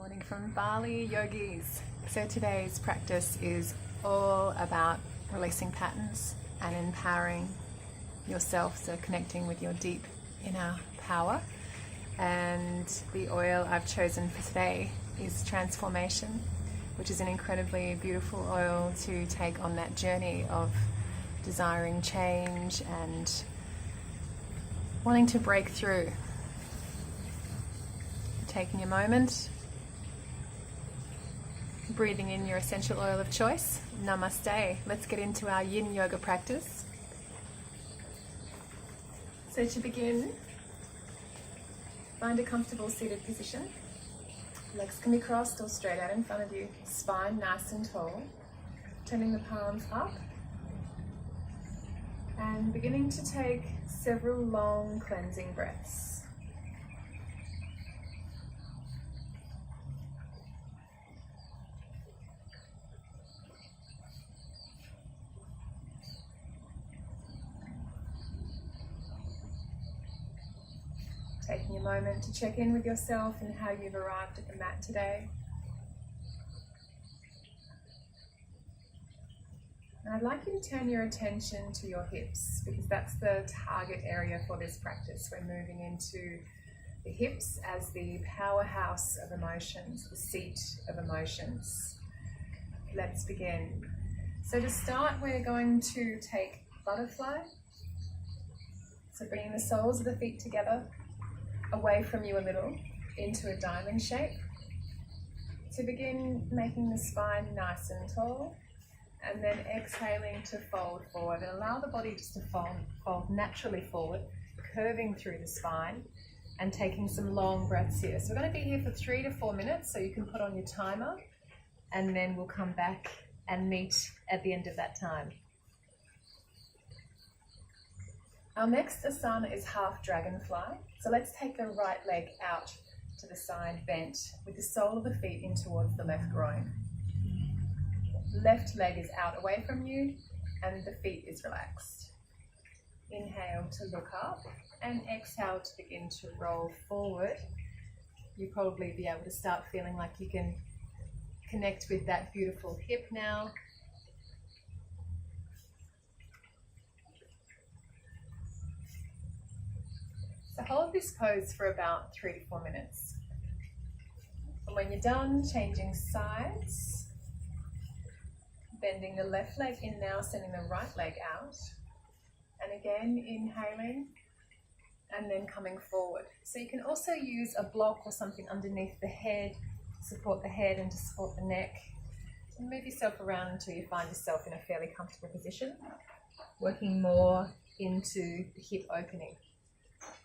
Morning from Bali, yogis. So today's practice is all about releasing patterns and empowering yourself, so connecting with your deep inner power. And the oil I've chosen for today is Transformation, which is an incredibly beautiful oil to take on that journey of desiring change and wanting to break through. Taking a moment, breathing in your essential oil of choice. Namaste. Let's get into our Yin Yoga practice. So to begin, find a comfortable seated position. Legs can be crossed or straight out in front of you. Spine nice and tall. Turning the palms up. And beginning to take several long cleansing breaths. Taking a moment to check in with yourself and how you've arrived at the mat today. And I'd like you to turn your attention to your hips, because that's the target area for this practice. We're moving into the hips as the powerhouse of emotions, the seat of emotions. Let's begin. So to start, we're going to take butterfly. So bringing the soles of the feet together, away from you a little, into a diamond shape. To begin, making the spine nice and tall, and then exhaling to fold forward, and allow the body just to fold naturally forward, curving through the spine, and taking some long breaths here. So we're going to be here for 3 to 4 minutes, so you can put on your timer, and then we'll come back and meet at the end of that time. Our next asana is half dragonfly. So let's take the right leg out to the side bent with the sole of the feet in towards the left groin. Left leg is out away from you and the feet is relaxed. Inhale to look up and exhale to begin to roll forward. You'll probably be able to start feeling like you can connect with that beautiful hip now. So hold this pose for about 3 to 4 minutes. And when you're done, changing sides, bending the left leg in now, sending the right leg out. And again, inhaling and then coming forward. So you can also use a block or something underneath the head, support the head and to support the neck. So move yourself around until you find yourself in a fairly comfortable position, working more into the hip opening.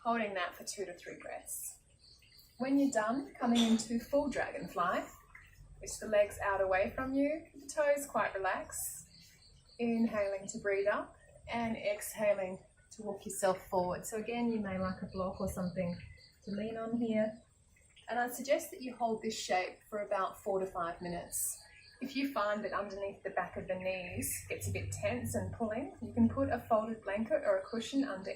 Holding that for 2 to 3 breaths. When you're done, coming into full dragonfly, which the legs out away from you, the toes quite relaxed. Inhaling to breathe up and exhaling to walk yourself forward. So again, you may like a block or something to lean on here. And I'd suggest that you hold this shape for about 4 to 5 minutes. If you find that underneath the back of the knees it's a bit tense and pulling, you can put a folded blanket or a cushion under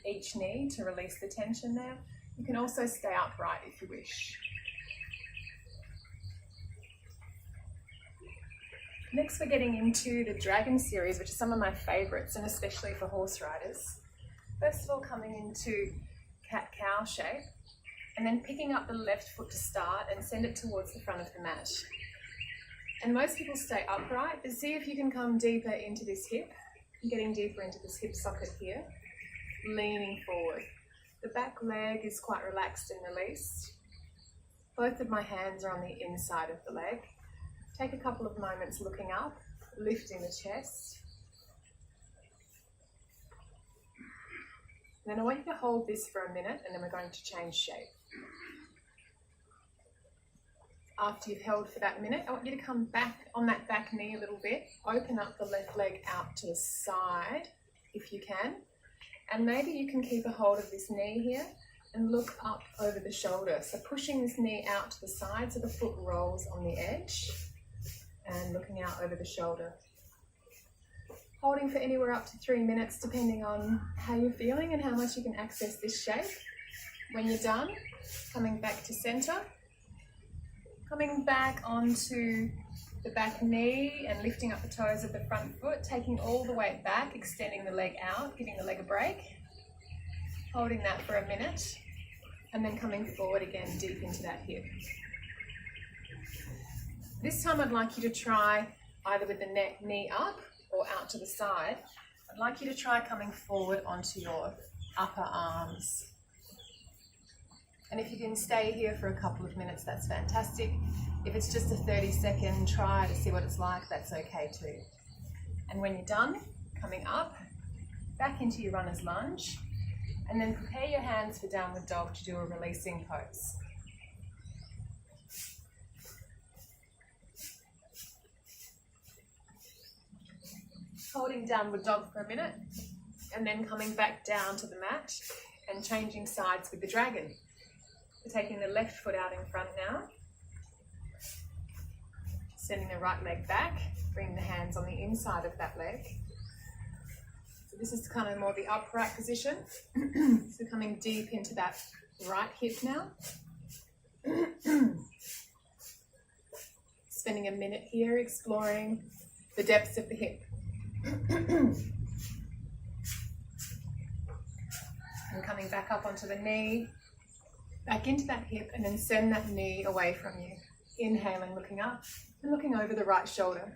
each knee to release the tension there. You can also stay upright if you wish. Next, we're getting into the Dragon series, which is some of my favorites, and especially for horse riders. First of all, coming into cat-cow shape, and then picking up the left foot to start and send it towards the front of the mat. And most people stay upright, but see if you can come deeper into this hip, getting deeper into this hip socket here, leaning forward. The back leg is quite relaxed and released. Both of my hands are on the inside of the leg. Take a couple of moments looking up, lifting the chest. And then I want you to hold this for a minute, and then we're going to change shape. After you've held for that minute, I want you to come back on that back knee a little bit, open up the left leg out to the side if you can, and maybe you can keep a hold of this knee here and look up over the shoulder. So pushing this knee out to the side so the foot rolls on the edge and looking out over the shoulder. Holding for anywhere up to 3 minutes depending on how you're feeling and how much you can access this shape. When you're done, coming back to center, Coming back onto the back knee and lifting up the toes of the front foot, taking all the weight back, extending the leg out, giving the leg a break, holding that for a minute, and then coming forward again, deep into that hip. This time I'd like you to try either with the knee up or out to the side. I'd like you to try coming forward onto your upper arms. And if you can stay here for a couple of minutes, that's fantastic. If it's just a 30-second try to see what it's like, that's okay too. And when you're done, coming up, back into your runner's lunge, and then prepare your hands for downward dog to do a releasing pose. Holding downward dog for a minute, and then coming back down to the mat and changing sides with the dragon. We're taking the left foot out in front now, sending the right leg back, bringing the hands on the inside of that leg. So this is kind of more the upright position. So coming deep into that right hip now. Spending a minute here exploring the depths of the hip. And coming back up onto the knee, back into that hip, and then send that knee away from you. Inhaling, looking up, and looking over the right shoulder.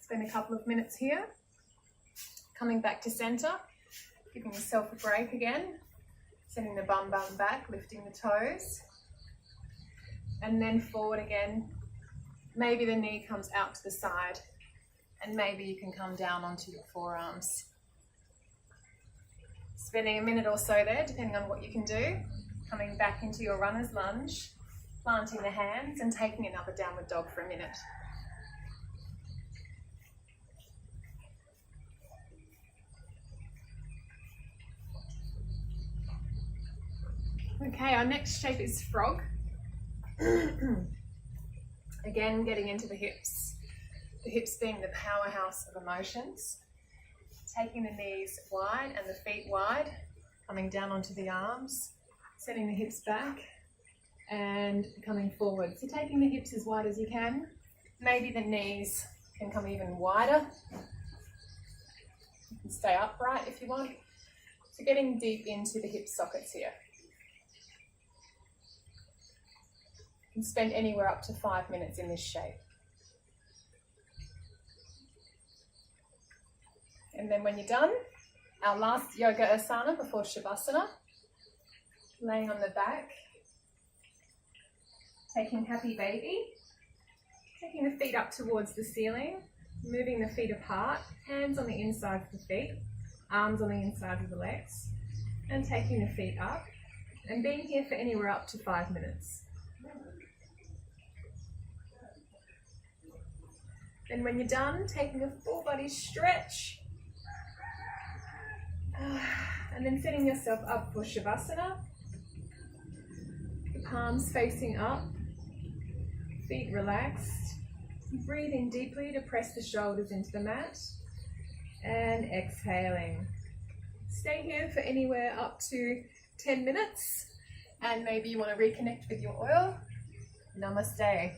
Spend a couple of minutes here. Coming back to center, giving yourself a break again. Sending the bum back, lifting the toes. And then forward again. Maybe the knee comes out to the side, and maybe you can come down onto your forearms. Spending a minute or so there, depending on what you can do. Coming back into your runner's lunge, planting the hands and taking another downward dog for a minute. Okay, our next shape is frog. Again, getting into the hips being the powerhouse of emotions. Taking the knees wide and the feet wide, coming down onto the arms, setting the hips back and coming forward. So taking the hips as wide as you can. Maybe the knees can come even wider. You can stay upright if you want. So getting deep into the hip sockets here. You can spend anywhere up to 5 minutes in this shape. And then when you're done, our last yoga asana before Shavasana, laying on the back, taking happy baby, taking the feet up towards the ceiling, moving the feet apart, hands on the inside of the feet, arms on the inside of the legs, and taking the feet up, and being here for anywhere up to 5 minutes. And when you're done, taking a full body stretch, and then setting yourself up for Shavasana. The palms facing up, feet relaxed. Breathing deeply to press the shoulders into the mat, and exhaling. Stay here for anywhere up to 10 minutes, and maybe you want to reconnect with your oil. Namaste.